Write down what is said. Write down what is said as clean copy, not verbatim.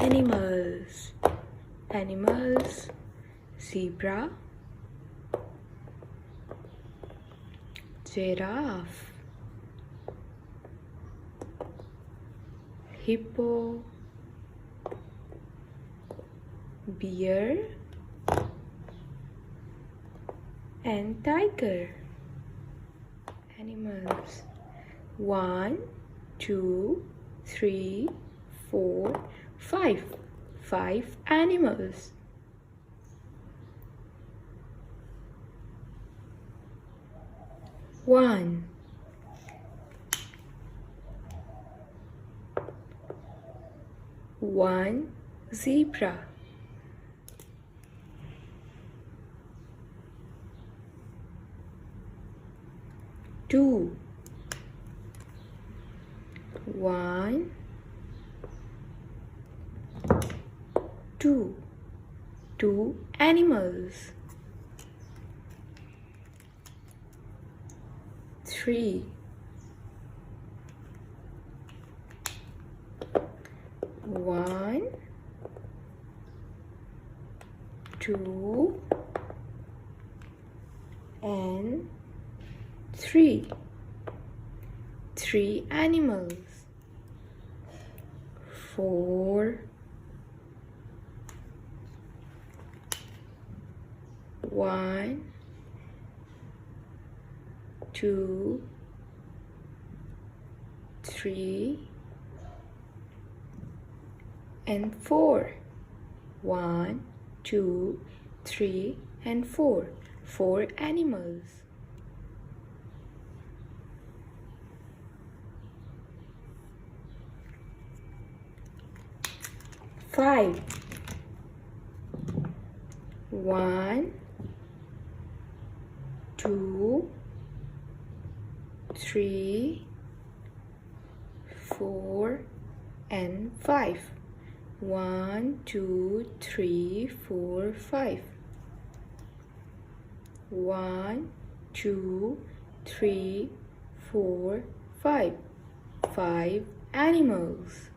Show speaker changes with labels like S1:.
S1: animals. Animals: zebra, giraffe, hippo, bear, and tiger. Animals: 1, 2, 3, 4, 5. 5 animals. One, zebra. Two, two animals. Three, 1, 2, and 3. 3 animals. 4, 1, 2, 3, and 4. 1, 2, 3, and 4. 4 animals. 5. 1, 2, 3, 4, and 5. 1, 2, 3, 4, 5. 1, 2, 3, 4, 5. 5 animals.